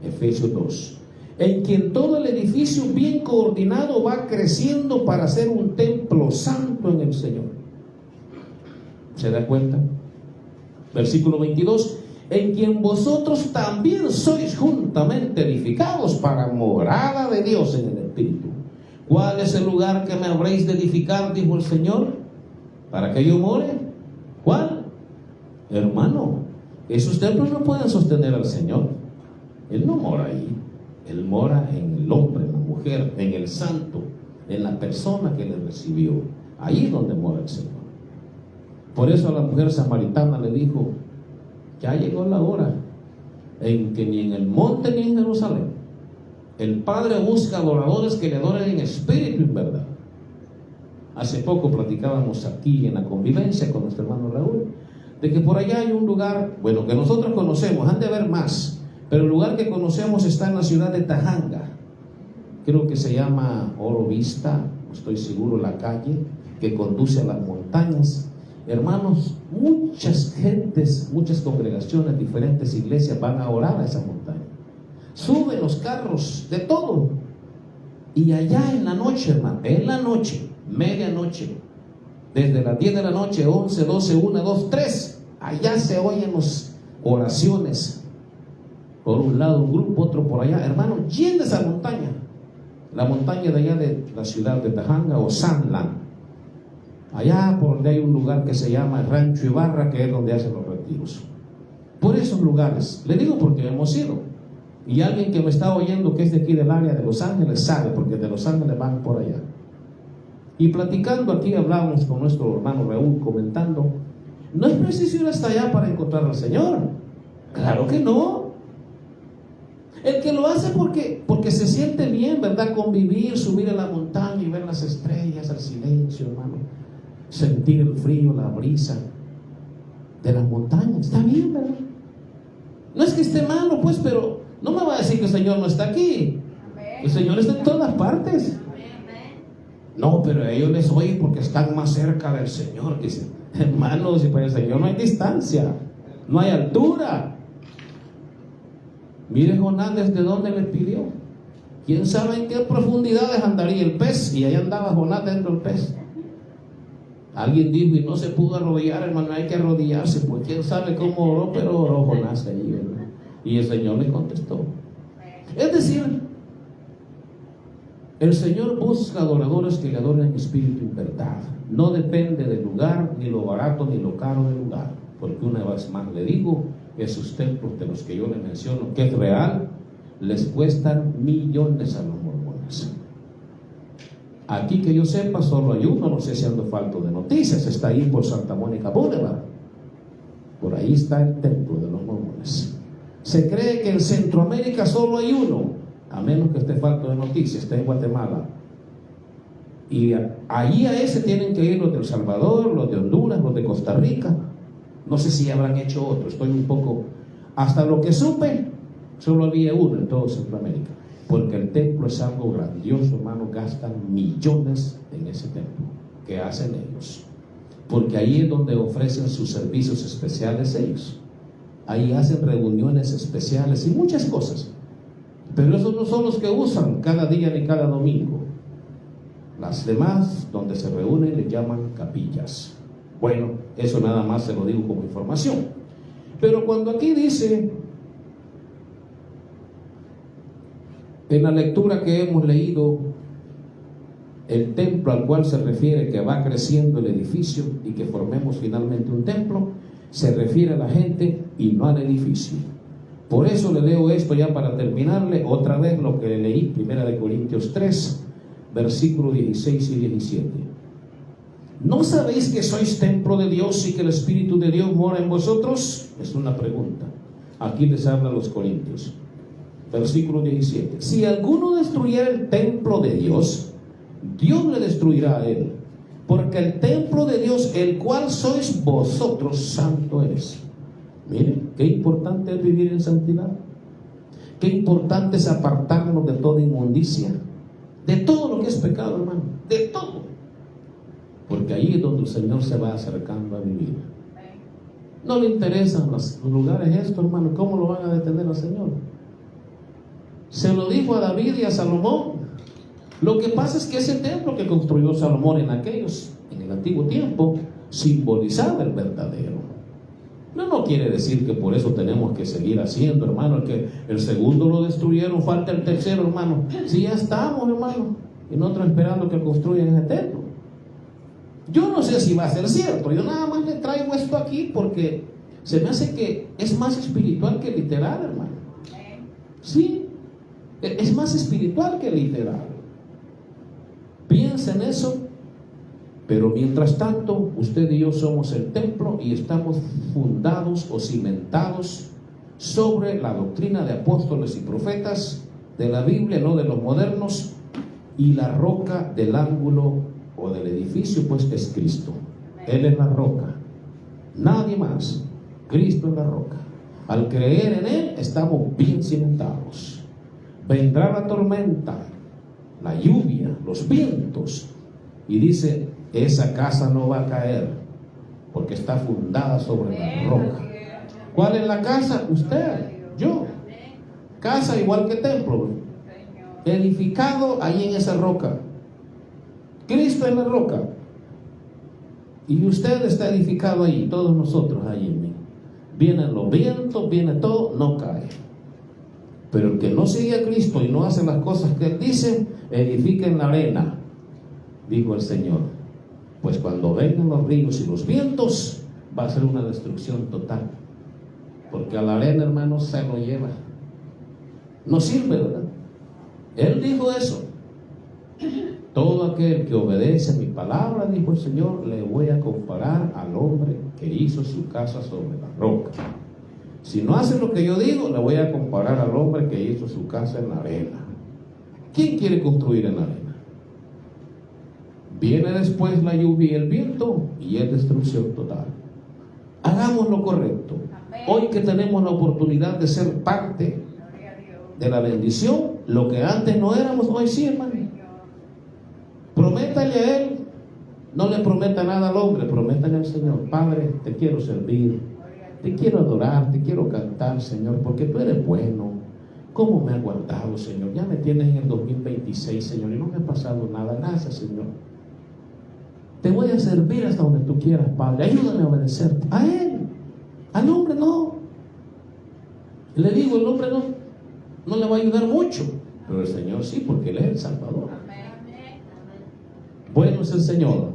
Efesios 2. En quien todo el edificio bien coordinado va creciendo para ser un templo santo en el Señor. ¿Se da cuenta? Versículo 22. En quien vosotros también sois juntamente edificados para morada de Dios en el Espíritu. ¿Cuál es el lugar que me habréis de edificar? Dijo el Señor, para que yo more. ¿Cuál? Hermano, esos templos no pueden sostener al Señor. Él no mora ahí. Él mora en el hombre, en la mujer, en el santo, en la persona que le recibió. Ahí es donde mora el Señor. Por eso a la mujer samaritana le dijo: ya llegó la hora en que ni en el monte ni en Jerusalén el Padre busca adoradores que le adoren en espíritu y en verdad. Hace poco platicábamos aquí en la convivencia con nuestro hermano Raúl de que por allá hay un lugar, bueno, que nosotros conocemos, han de haber más, pero el lugar que conocemos está en la ciudad de Tajanga. Creo que se llama Oro Vista, no estoy seguro, la calle que conduce a las montañas. Hermanos, muchas gentes, muchas congregaciones, diferentes iglesias van a orar a esa montaña. Suben los carros, de todo. Y allá en la noche, hermano, en la noche, medianoche, desde las 10 de la noche, 11, 12, 1, 2, 3, allá se oyen las oraciones. Por un lado un grupo, otro por allá. Hermano, llena esa montaña. La montaña de allá de la ciudad de Tajanga o Sanlan. Allá por donde hay un lugar que se llama Rancho Ibarra, que es donde hacen los retiros. Por esos lugares, le digo porque hemos ido. Y alguien que me está oyendo que es de aquí del área de Los Ángeles sabe, porque de Los Ángeles van por allá. Y platicando aquí hablábamos con nuestro hermano Raúl, comentando, no es preciso ir hasta allá para encontrar al Señor. Claro que no. El que lo hace porque se siente bien, ¿verdad? Convivir, subir a la montaña y ver las estrellas, el silencio, hermano. Sentir el frío, la brisa de las montañas. Está bien, ¿verdad? No es que esté malo, pues, pero no me va a decir que el Señor no está aquí. El Señor está en todas partes. No, pero a ellos les oyen porque están más cerca del Señor. Dicen, hermanos, y para el Señor no hay distancia, no hay altura. Mire Jonás desde dónde le pidió. ¿Quién sabe en qué profundidades andaría el pez? Y ahí andaba Jonás dentro del pez. Alguien dijo, y no se pudo arrodillar, hermano, hay que arrodillarse, pues quién sabe cómo oró, pero oró Jonás ahí, ¿verdad? Y el Señor le contestó. Es decir, el Señor busca adoradores que le adoren en espíritu y en verdad. No depende del lugar, ni lo barato, ni lo caro del lugar. porque una vez más le digo, esos templos de los que yo le menciono, que es real, les cuestan millones a los mormones. Aquí que yo sepa, solo hay uno, no sé si ando falto de noticias, está ahí por Santa Mónica Boulevard. Por ahí está el templo de los mormones. Se cree que en Centroamérica solo hay uno, a menos que esté falto de noticias, está en Guatemala. Y allí a ese tienen que ir los de El Salvador, los de Honduras, los de Costa Rica. No sé si habrán hecho otro, estoy un poco... Hasta lo que supe, solo había uno en todo Centroamérica. Porque el templo es algo grandioso, hermano, gastan millones en ese templo. ¿Qué hacen ellos? Porque ahí es donde ofrecen sus servicios especiales ellos. Ahí hacen reuniones especiales y muchas cosas. Pero esos no son los que usan cada día ni cada domingo. Las demás, donde se reúnen, le llaman capillas. Bueno, eso nada más se lo digo como información. Pero cuando aquí dice, en la lectura que hemos leído, el templo al cual se refiere que va creciendo el edificio y que formemos finalmente un templo, se refiere a la gente y no al edificio. Por eso le leo esto ya para terminarle otra vez lo que le leí, 1 Corintios 3, versículos 16 y 17. ¿No sabéis que sois templo de Dios y que el Espíritu de Dios mora en vosotros? Es una pregunta. Aquí les habla a los Corintios. Versículo 17. Si alguno destruyera el templo de Dios, Dios le destruirá a él, porque el templo de Dios, el cual sois vosotros, santo es. Miren, qué importante es vivir en santidad. Qué importante es apartarnos de toda inmundicia, de todo lo que es pecado, hermano, de todo. Porque ahí es donde el Señor se va acercando a vivir. No le interesan los lugares estos, hermano. ¿Cómo lo van a detener al Señor? Se lo dijo a David y a Salomón. Lo que pasa es que ese templo que construyó Salomón en el antiguo tiempo, simbolizaba el verdadero. No quiere decir que por eso tenemos que seguir haciendo, hermano. Que el segundo lo destruyeron, falta el tercero, hermano. Si ya estamos, hermano, y nosotros esperando que construyan ese templo. Yo no sé si va a ser cierto. Yo nada más le traigo esto aquí porque se me hace que es más espiritual que literal, hermano. Sí, es más espiritual que literal. Piensa en eso. Pero mientras tanto, usted y yo somos el templo y estamos fundados o cimentados sobre la doctrina de apóstoles y profetas de la Biblia, no de los modernos, y la roca del ángulo o del edificio, pues es Cristo. Él es la roca, nadie más. Cristo es la roca. Al creer en Él, estamos bien cimentados. Vendrá la tormenta, la lluvia, los vientos, y dice: esa casa no va a caer porque está fundada sobre la roca. ¿Cuál es la casa? Usted, yo. Casa igual que templo, edificado ahí en esa roca. Cristo es la roca y usted está edificado ahí, todos nosotros ahí en mí. Vienen los vientos, viene todo, no cae. Pero el que no sigue a Cristo y no hace las cosas que Él dice, edifica en la arena, dijo el Señor. Pues cuando vengan los ríos y los vientos, va a ser una destrucción total. Porque a la arena, hermano, se lo lleva. No sirve, ¿verdad? Él dijo eso. Todo aquel que obedece a mi palabra, dijo el Señor, le voy a comparar al hombre que hizo su casa sobre la roca. Si no hace lo que yo digo, le voy a comparar al hombre que hizo su casa en la arena. ¿Quién quiere construir en la arena? Viene después la lluvia y el viento y es destrucción total. Hagamos lo correcto. Hoy que tenemos la oportunidad de ser parte de la bendición, lo que antes no éramos, hoy sí, hermano. Prométale a Él. No le prometa nada al hombre, prométale al Señor: Padre, te quiero servir, te quiero adorar, te quiero cantar, Señor, porque tú eres bueno. ¿Cómo me has guardado, Señor? Ya me tienes en el 2026, Señor, y no me ha pasado nada. Gracias, Señor. Te voy a servir hasta donde tú quieras, Padre. Ayúdame a obedecerte. A Él. Al hombre no. Le digo, el hombre no le va a ayudar mucho, pero el Señor sí, porque Él es el Salvador. Bueno es el Señor,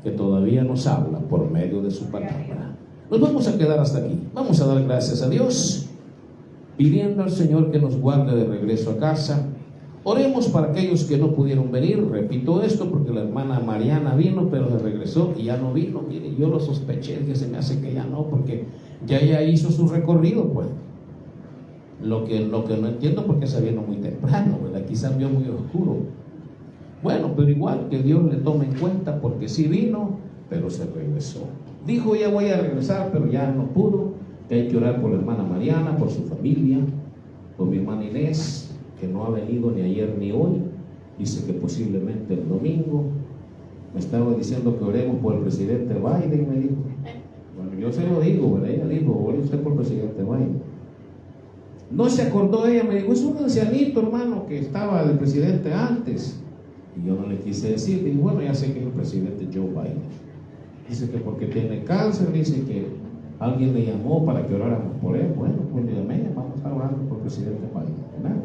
que todavía nos habla por medio de su palabra. Nos vamos a quedar hasta aquí. Vamos a dar gracias a Dios, pidiendo al Señor que nos guarde de regreso a casa. Oremos para aquellos que no pudieron venir. Repito esto porque la hermana Mariana vino, pero se regresó y ya no vino. Mire, yo lo sospeché, que se me hace que ya no, porque ya ella hizo su recorrido, pues. Lo que no entiendo porque se vino muy temprano, ¿verdad? Quizás vio muy oscuro. Bueno, pero igual que Dios le tome en cuenta, porque sí vino, pero se regresó. Dijo, ya voy a regresar, pero ya no pudo. Que hay que orar por la hermana Mariana, por su familia, por mi hermana Inés, que no ha venido ni ayer ni hoy. Dice que posiblemente el domingo. Me estaba diciendo que oremos por el presidente Biden, me dijo. Bueno, yo se lo digo, ¿verdad? Ella dijo, ore usted por el presidente Biden. No se acordó ella, me dijo, es un ancianito, hermano, que estaba del presidente antes. Y yo no le quise decir, dije, bueno, ya sé que es el presidente Joe Biden. Dice que porque tiene cáncer, dice que alguien le llamó para que oráramos por él. Bueno, pues le llamé, vamos a estar orando por el presidente Biden, ¿verdad?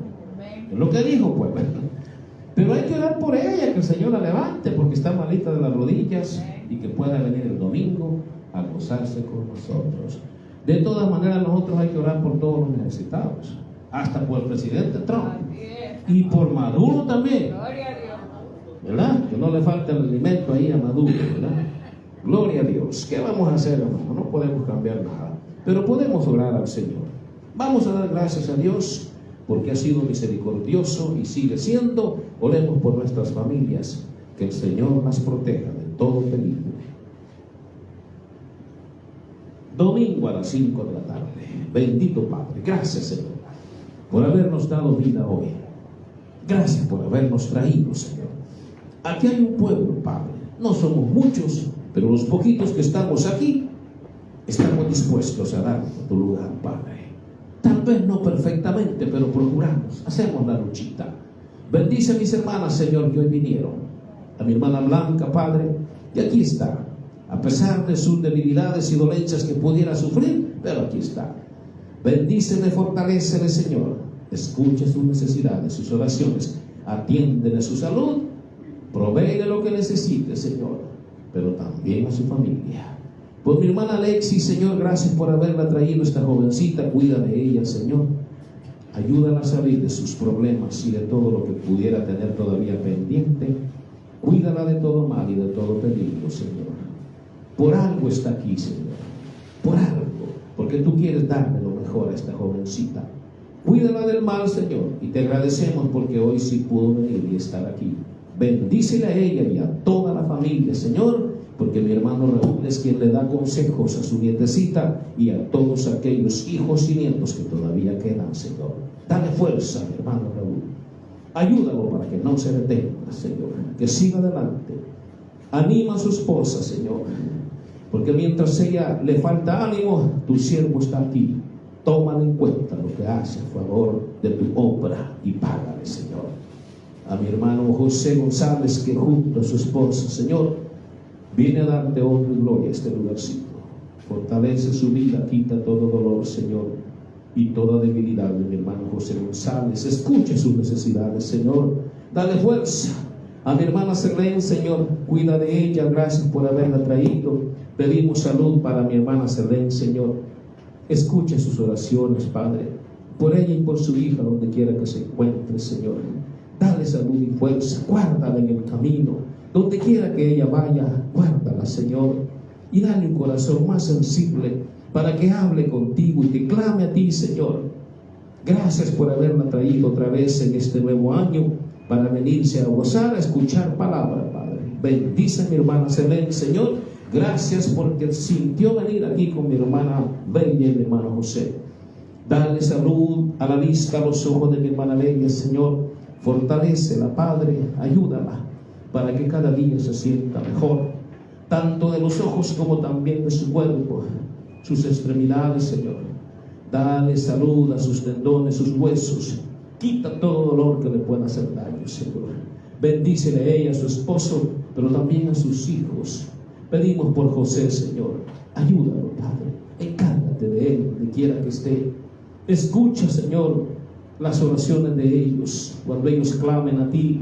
Es lo que dijo, pues, ¿verdad? Pero hay que orar por ella, que el Señor la levante, porque está malita de las rodillas y que pueda venir el domingo a gozarse con nosotros. De todas maneras, nosotros hay que orar por todos los necesitados, hasta por el presidente Trump y por Maduro también, ¿verdad? Que no le falta el alimento ahí a Maduro, ¿verdad? Gloria a Dios. ¿Qué vamos a hacer, hermano? No podemos cambiar nada, pero podemos orar al Señor. Vamos a dar gracias a Dios porque ha sido misericordioso y sigue siendo. Oremos por nuestras familias, que el Señor las proteja de todo peligro. Domingo a las 5 de la tarde. Bendito Padre, gracias, Señor, por habernos dado vida hoy. Gracias por habernos traído, Señor. Aquí hay un pueblo, Padre. No somos muchos, pero los poquitos que estamos aquí estamos dispuestos a dar tu lugar, Padre. Tal vez no perfectamente, pero procuramos, hacemos la luchita. Bendice a mis hermanas, Señor, que hoy vinieron. A mi hermana Blanca, Padre, y aquí está. A pesar de sus debilidades y dolencias que pudiera sufrir, pero aquí está. Bendícele, fortalécele, Señor. Escuche sus necesidades, sus oraciones. Atiéndele su salud. Provéele lo que necesite, Señor, pero también a su familia. Por mi hermana Alexis, Señor, gracias por haberla traído, esta jovencita. Cuida de ella, Señor. Ayúdala a salir de sus problemas y de todo lo que pudiera tener todavía pendiente. Cuídala de todo mal y de todo peligro, Señor. Por algo está aquí, Señor. Por algo. Porque tú quieres darle lo mejor a esta jovencita. Cuídala del mal, Señor. Y te agradecemos porque hoy sí pudo venir y estar aquí. Bendícele a ella y a toda la familia, Señor, porque mi hermano Raúl es quien le da consejos a su nietecita y a todos aquellos hijos y nietos que todavía quedan, Señor. Dale fuerza, mi hermano Raúl. Ayúdalo para que no se detenga, Señor, que siga adelante. Anima a su esposa, Señor, porque mientras ella le falta ánimo, tu siervo está aquí. Tómalo en cuenta lo que hace a favor de tu obra y págale, Señor. A mi hermano José González, que junto a su esposa, Señor, viene a darte honra y gloria a este lugarcito. Fortalece su vida, quita todo dolor, Señor, y toda debilidad de mi hermano José González. Escuche sus necesidades, Señor. Dale fuerza. A mi hermana Selene, Señor, cuida de ella. Gracias por haberla traído. Pedimos salud para mi hermana Selene, Señor. Escuche sus oraciones, Padre, por ella y por su hija, donde quiera que se encuentre, Señor. Dale salud y fuerza, guárdala en el camino, donde quiera que ella vaya, guárdala, Señor, y dale un corazón más sensible para que hable contigo y que clame a ti, Señor. Gracias por haberla traído otra vez en este nuevo año para venirse a gozar, a escuchar palabra, Padre. Bendice a mi hermana Selene, Señor. Gracias porque sintió venir aquí con mi hermana Bella y mi hermano José. Dale salud a la vista, a los ojos de mi hermana Bella, Señor. Fortalécela, Padre, ayúdala para que cada día se sienta mejor, tanto de los ojos como también de su cuerpo, sus extremidades, Señor. Dale salud a sus tendones, sus huesos. Quita todo dolor que le pueda hacer daño, Señor. Bendícele a ella, a su esposo, pero también a sus hijos. Pedimos por José, Señor. Ayúdalo, Padre. Encárgate de él, donde quiera que esté. Escucha, Señor, las oraciones de ellos, cuando ellos clamen a ti.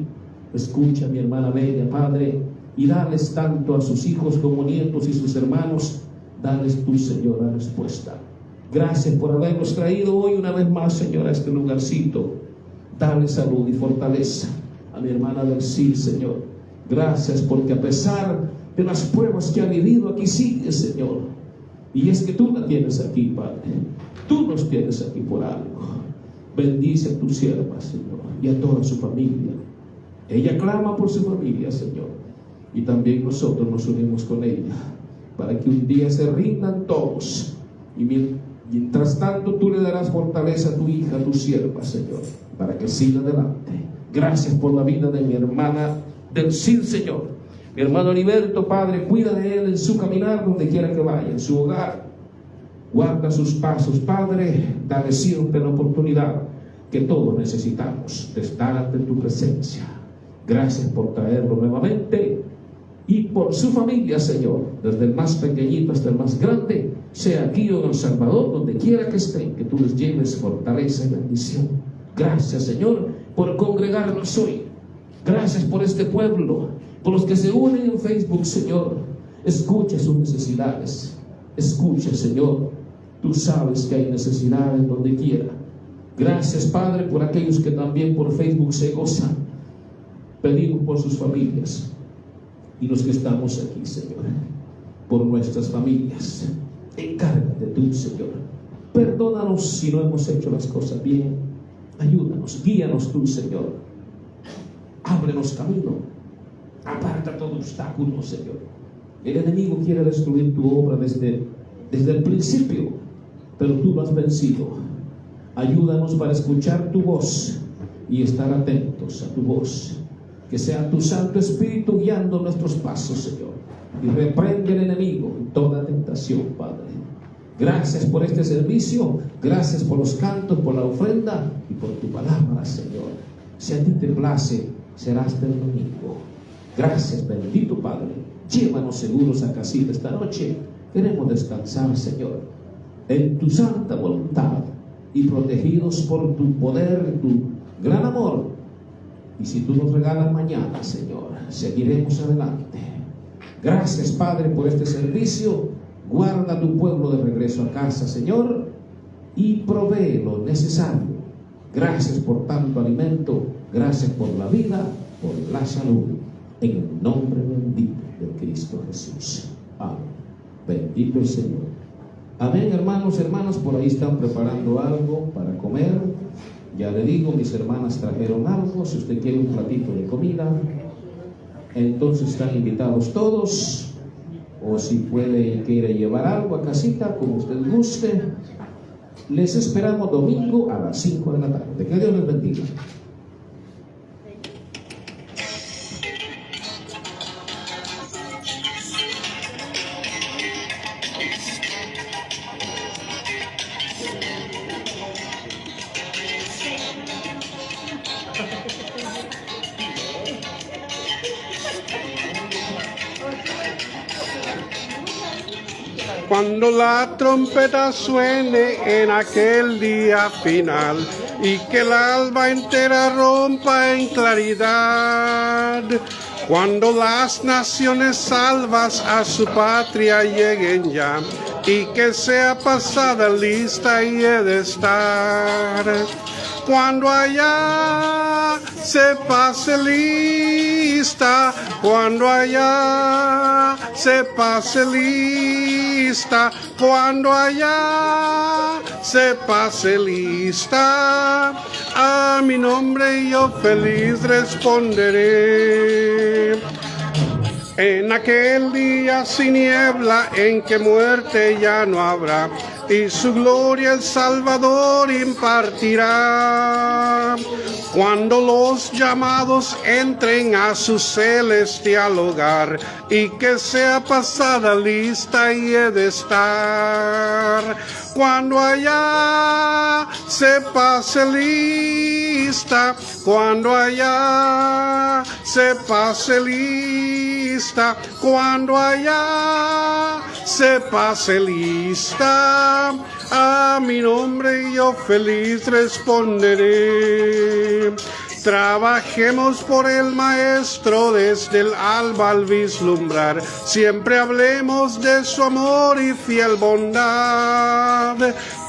Escucha, mi hermana Bella, Padre, y dales tanto a sus hijos como nietos y sus hermanos Dales tú, Señor, la respuesta. Gracias por habernos traído hoy una vez más, Señor, a este lugarcito. Dale salud y fortaleza a mi hermana del sí, Señor. Gracias porque a pesar de las pruebas que ha vivido, aquí sigue, Señor. Y es que tú la tienes aquí, Padre. Tú nos tienes aquí por algo. Bendice a tu sierva, Señor, y a toda su familia. Ella clama por su familia, Señor. Y también nosotros nos unimos con ella, para que un día se rindan todos. Y mientras tanto tú le darás fortaleza a tu hija, a tu sierva, Señor, para que siga adelante. Gracias por la vida de mi hermana del sí, Señor. Mi hermano Heriberto, Padre, cuida de él en su caminar, donde quiera que vaya, en su hogar. Guarda sus pasos, Padre. Dale siempre la oportunidad que todos necesitamos de estar ante tu presencia. Gracias por traerlo nuevamente. Y por su familia, Señor, desde el más pequeñito hasta el más grande, sea aquí o en El Salvador, donde quiera que estén, que tú les lleves fortaleza y bendición. Gracias, Señor, por congregarnos hoy. Gracias por este pueblo, por los que se unen en Facebook, Señor. Escucha sus necesidades. Escucha, Señor. Tú sabes que hay necesidades donde quiera. Gracias, Padre, por aquellos que también por Facebook se gozan. Pedimos por sus familias. Y los que estamos aquí, Señor, por nuestras familias. Encárgate tú, Señor. Perdónanos si no hemos hecho las cosas bien. Ayúdanos, guíanos tú, Señor. Ábrenos camino. Aparta todo obstáculo, Señor. El enemigo quiere destruir tu obra desde el principio, pero tú lo has vencido. Ayúdanos para escuchar tu voz y estar atentos a tu voz. Que sea tu Santo Espíritu guiando nuestros pasos, Señor. Y reprende el enemigo en toda tentación, Padre. Gracias por este servicio. Gracias por los cantos, por la ofrenda y por tu palabra, Señor. Si a ti te place, será hasta el domingo. Gracias, bendito Padre. Llévanos seguros a casita esta noche. Queremos descansar, Señor, en tu santa voluntad y protegidos por tu poder, tu gran amor. Y si tú nos regalas mañana, Señor, seguiremos adelante. Gracias, Padre, por este servicio. Guarda a tu pueblo de regreso a casa, Señor, y provee lo necesario. Gracias por tanto alimento. Gracias por la vida, por la salud. En el nombre bendito de Cristo Jesús. Amén. Bendito el Señor. Amén, hermanos, hermanas. Por ahí están preparando algo para comer. Ya le digo, mis hermanas trajeron algo. Si usted quiere un platito de comida, entonces están invitados todos. O si puede y quiere llevar algo a casita, como usted guste. Les esperamos domingo a las 5 de la tarde. Que Dios les bendiga. Cuando la trompeta suene en aquel día final y que el alba entera rompa en claridad, cuando las naciones salvas a su patria lleguen ya y que sea pasada lista y he de estar, cuando allá se pase lista, cuando allá se pase lista, cuando allá se pase lista, a mi nombre yo feliz responderé. En aquel día sin niebla en que muerte ya no habrá, y su gloria el Salvador impartirá. Cuando los llamados entren a su celestial hogar, y que sea pasada lista y he de estar. Cuando allá se pase lista, cuando allá se pase lista, cuando allá se pase lista, a mi nombre yo feliz responderé. Trabajemos por el Maestro desde el alba al vislumbrar. Siempre hablemos de su amor y fiel bondad.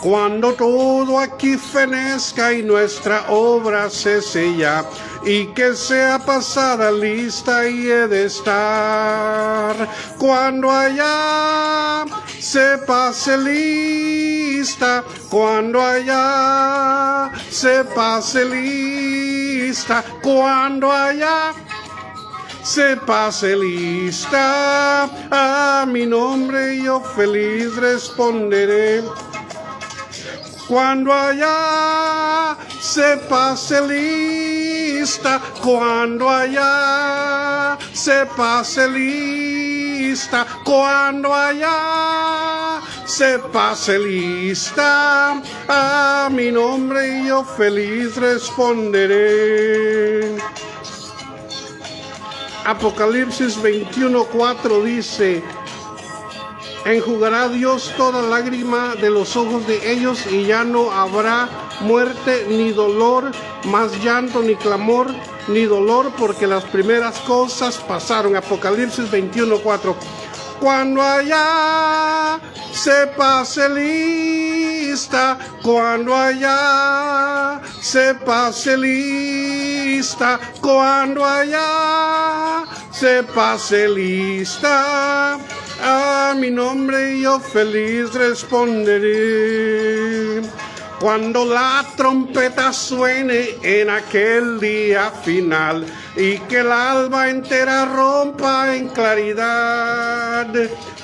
Cuando todo aquí fenezca y nuestra obra se sella, y que sea pasada lista y he de estar. Cuando allá se pase lista, cuando allá se pase lista, cuando allá se pase lista, a mi nombre yo feliz responderé. Cuando allá se pase lista, cuando allá se pase lista, cuando allá se pase lista, a mi nombre yo feliz responderé. Apocalipsis 21:4 dice: enjugará Dios toda lágrima de los ojos de ellos, y ya no habrá muerte ni dolor, más llanto ni clamor ni dolor, porque las primeras cosas pasaron. Apocalipsis 21:4. Cuando allá se pase lista, cuando allá se pase lista, cuando allá se pase lista, a mi nombre yo feliz responderé. Cuando la trompeta suene en aquel día final, y que el alba entera rompa en claridad,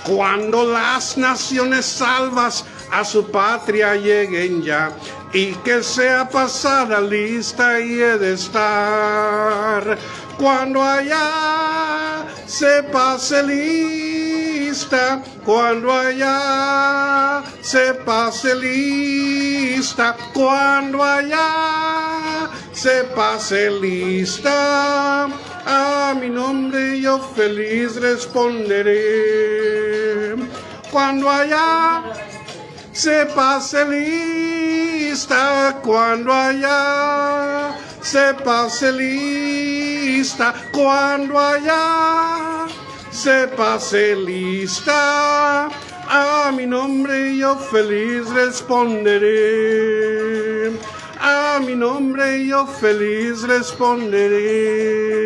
cuando las naciones salvas a su patria lleguen ya, y que sea pasada lista y he de estar. Cuando allá se pase lista, cuando allá se pase lista, cuando allá se pase lista, a mi nombre yo feliz responderé. Cuando allá se pase lista, cuando allá se pase lista, cuando allá se pase lista, a mi nombre yo feliz responderé. A mi nombre yo feliz responderé.